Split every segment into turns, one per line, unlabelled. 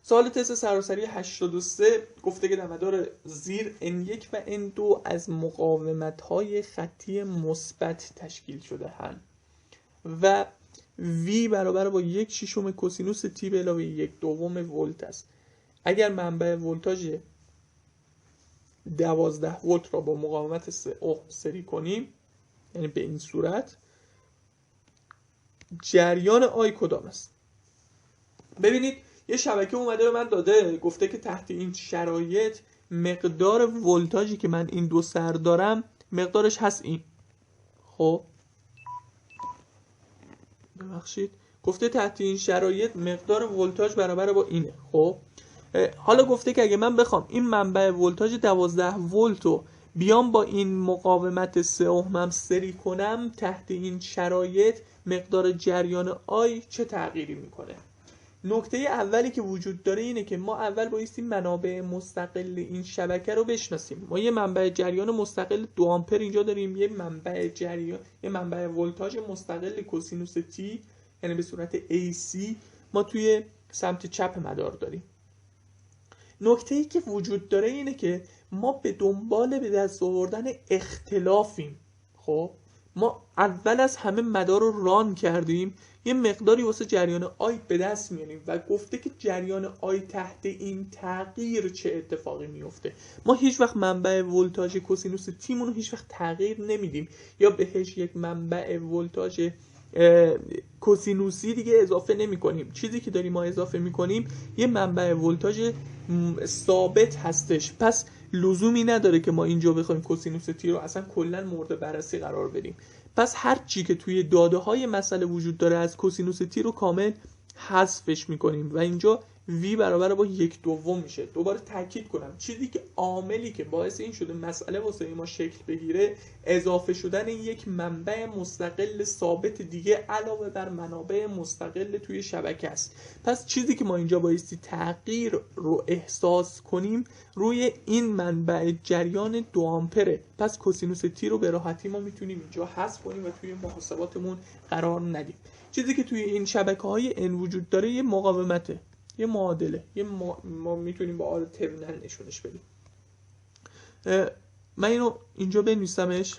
سوال تست سراسری 83 گفته که در مدار زیر N1 و N2 از مقاومت‌های خطی مثبت تشکیل شده هستند و V برابر با 1/6 کوسینوس تی به علاوه 1/2 ولت است. اگر منبع ولتاژ 12 ولت را با مقاومت 3 اوم سری کنیم، یعنی به این صورت، جریان آی کدام است؟ ببینید یه شبکه اومده به من داده، گفته که تحت این شرایط مقدار ولتاژی که من این دو سر دارم مقدارش هست این. خب ببخشید، گفته تحت این شرایط مقدار ولتاژ برابر با اینه. خب حالا گفته که اگه من بخوام این منبع ولتاژ 12 ولت رو بیام با این مقاومت 3 اوم سری کنم، تحت این شرایط مقدار جریان آی چه تغییری میکنه؟ نکته اولی که وجود داره اینه که ما اول بایستی منابع مستقل این شبکه رو بشناسیم. ما یه منبع جریان مستقل 2 آمپر اینجا داریم، یه منبع ولتاژ مستقل کوسینوس تی، یعنی به صورت AC ما توی سمت چپ مدار داریم. نکته‌ای که وجود داره اینه که ما به دنبال به دست آوردن اختلافیم. خب ما اول از همه مدار رو ران کردیم، یه مقداری واسه جریان آی به دست میاریم و گفته که جریان آی تحت این تغییر چه اتفاقی میفته. ما هیچ وقت منبع ولتاژ کوسینوس تیمون رو هیچ وقت تغییر نمیدیم یا بهش یک منبع ولتاژ کوسینوسی دیگه اضافه نمی کنیم. چیزی که داریم ما اضافه می کنیم یه منبع ولتاژ ثابت هستش، پس لزومی نداره که ما اینجا بخوایم کوسینوس تی رو اصلا کلا مورد بررسی قرار بدیم. پس هر چی که توی داده های مسئله وجود داره از کوسینوس تی رو کامل حذفش میکنیم و اینجا V برابر با 1/2 میشه. دوباره تاکید کنم چیزی که عاملی که باعث این شده مسئله واسه ما شکل بگیره اضافه شدن یک منبع مستقل ثابت دیگه علاوه بر منابع مستقل توی شبکه است. پس چیزی که ما اینجا بایستی تغییر رو احساس کنیم روی این منبع جریان 2 آمپره. پس کوسینوس تی رو به راحتی ما میتونیم اینجا حذف کنیم و توی محاسباتمون قرار ندیم. چیزی که توی این شبکه‌های N وجود داره یه مقاومته، یه معادله، ما میتونیم با آر ترمینال نشونش بدیم. من اینو اینجا بنویسمش.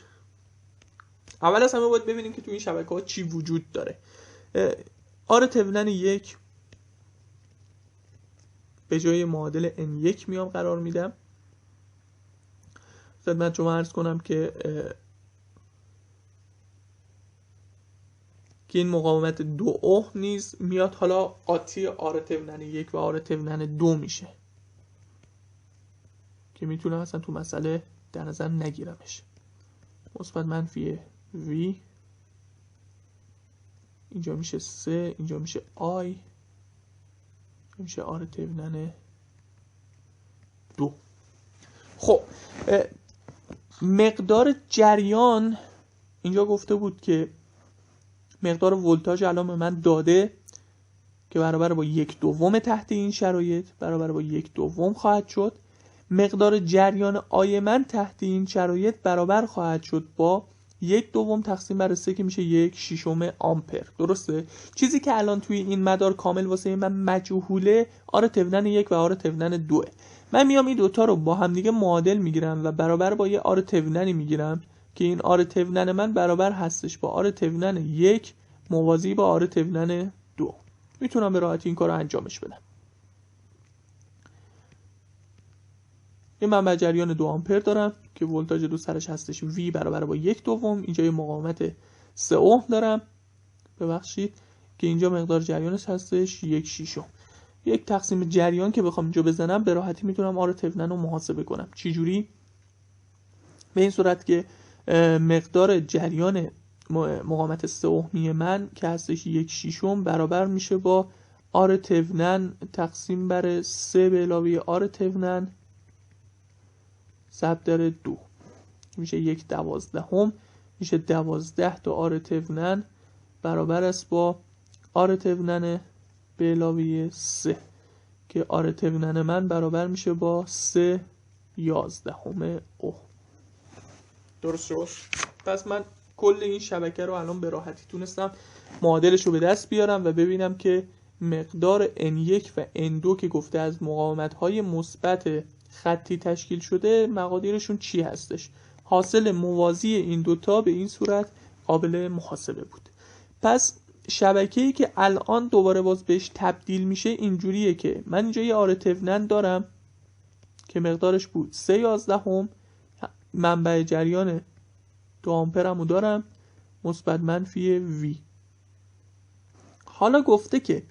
اول از همه باید ببینیم که توی این شبکه‌ها چی وجود داره. آر ترمینال 1 به جای معادل N1 میام قرار میدم. خدمت شما عرض کنم که این مقاومت 2 اوم نیز میاد حالا قاطی آر ترمینال 1 و آر ترمینال 2 میشه که میتونم اصلا تو مسئله در نظر نگیرمش. مثبت منفی V اینجا میشه 3، اینجا میشه I، میشه آر ترمینال 2. خب مقدار جریان اینجا گفته بود که مقدار ولتاژ الان به من داده که برابر با 1/2 تحت این شرایط برابر با 1/2 خواهد شد. مقدار جریان آی من تحت این شرایط برابر خواهد شد با 1/2 تقسیم بر 3 که میشه 1/6 آمپر. درسته؟ چیزی که الان توی این مدار کامل واسه من مجهوله آر ترمینال 1 و آر ترمینال 2. من میام این دوتا رو با هم دیگه معادل میگیرم و برابر با یه آر ترمینالی میگیرم که این آر ترمینال من برابر هستش با آر ترمینال 1 موازی با آر ترمینال 2. میتونم به راحتی این کار رو انجامش بدم. این منبع جریان 2 آمپر دارم که ولتاژ دو سرش هستش V برابر با 1/2. اینجا یه مقاومت 3 اوم دارم، ببخشید، که اینجا مقدار جریانش هستش 1/6. یک تقسیم جریان که بخوام اینجا بزنم به راحتی میتونم آر ترمینال رو محاسبه کنم. چی جوری؟ به این صورت که مقدار جریان مقاومت 3 اومی من که هستش 1/6 برابر میشه با آر ترمینال تقسیم بر 3 به علاوه آر ترمینال ضرب در 2 میشه 1/12. میشه 12 تا آر ترمینال برابر است با آر ترمینال به علاوه 3 که آر ترمینال من برابر میشه با 3/11 اوم. درست شد؟ پس من کل این شبکه رو الان به راحتی تونستم معادلش رو به دست بیارم و ببینم که مقدار N1 و N2 که گفته از مقاومت‌های مثبت خطی تشکیل شده مقادیرشون چی هستش. حاصل موازی این دوتا به این صورت قابل محاسبه بود. پس شبکه‌ای که الان دوباره باز بهش تبدیل میشه اینجوریه که من اینجا یه آر تونن دارم که مقدارش بود 3/11، منبع جریان 2 آمپرمو دارم مثبت منفی وی. حالا گفته که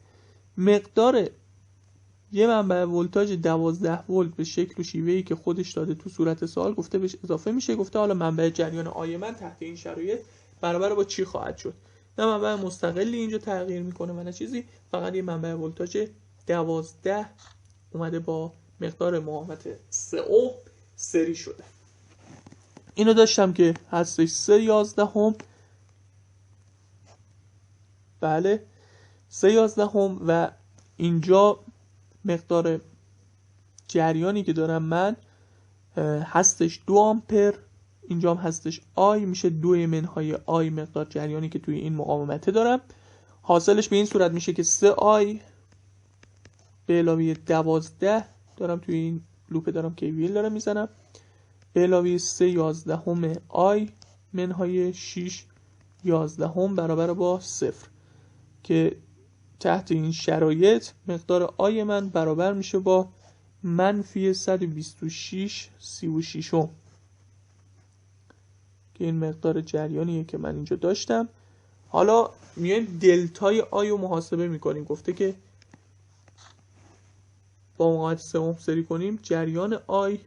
مقدار یه منبع ولتاژ 12 ولت به شکل و شیوهی که خودش داده تو صورت سوال گفته بهش اضافه میشه. گفته حالا منبع جریان آی من تحت این شرایط برابر با چی خواهد شد. نه منبع مستقلی اینجا تغییر میکنه و نه چیزی، فقط یه منبع ولتاژ 12 اومده با مقدار مقاومت 3 اوم سری شده. اینو داشتم که هستش 3/11، بله 3/11 و اینجا مقدار جریانی که دارم من هستش 2 آمپر، اینجا هم هستش آی، میشه 2 منهای آی مقدار جریانی که توی این مقاومته دارم. حاصلش به این صورت میشه که 3 آی به علاوه 12 دارم توی این لوپ دارم KVL دارم میزنم به علاوه 3/11 آی منهای 6/11 برابر با 0 که تحت این شرایط مقدار آی من برابر میشه با منفی 126/36 که این مقدار جریانیه که من اینجا داشتم. حالا میایم دلتای آی رو محاسبه میکنیم. گفته که با مقاومت 3 اوم سری کنیم جریان آی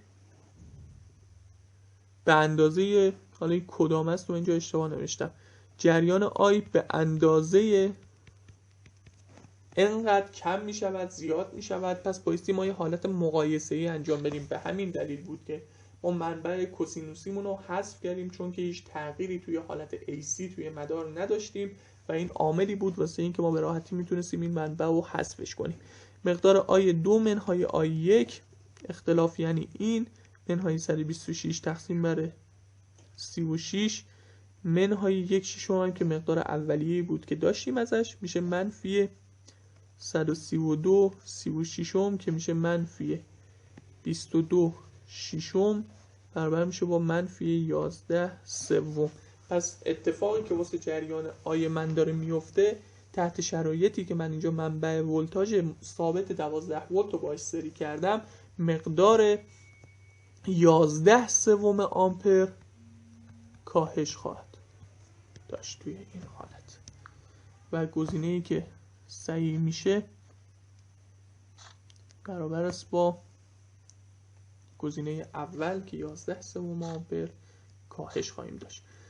به اندازه، حالا این کدام است و اینجا اشتباه نوشتم، جریان آی به اندازه اینقدر کم می شود زیاد می شود. پس بایستی ما یه حالت مقایسه‌ای انجام بدیم. به همین دلیل بود که ما منبع کوسینوسیمون رو حذف کردیم، چون که هیچ تغییری توی حالت AC توی مدار نداشتیم و این عاملی بود واسه این که ما به راحتی میتونستیم این منبع رو حذفش کنیم. مقدار آی 2 منهای آی 1 اختلاف یعنی این منهای 126 تقسیم بر 36 منهای 1/6 هم که مقدار اولیه‌ای بود که داشتیم ازش میشه منفی 132/36 که میشه منفی 22/6 برابر میشه با منفی 11/3. پس اتفاقی که واسه جریان آی من داره میفته تحت شرایطی که من اینجا منبع ولتاژ ثابت 12 ولت رو باش سری کردم مقدار 11/3 آمپر کاهش خواهد داشت توی این حالت و گزینه‌ای که صحیح میشه برابر است با گزینه اول که 11/3 آمپر کاهش خواهیم داشت.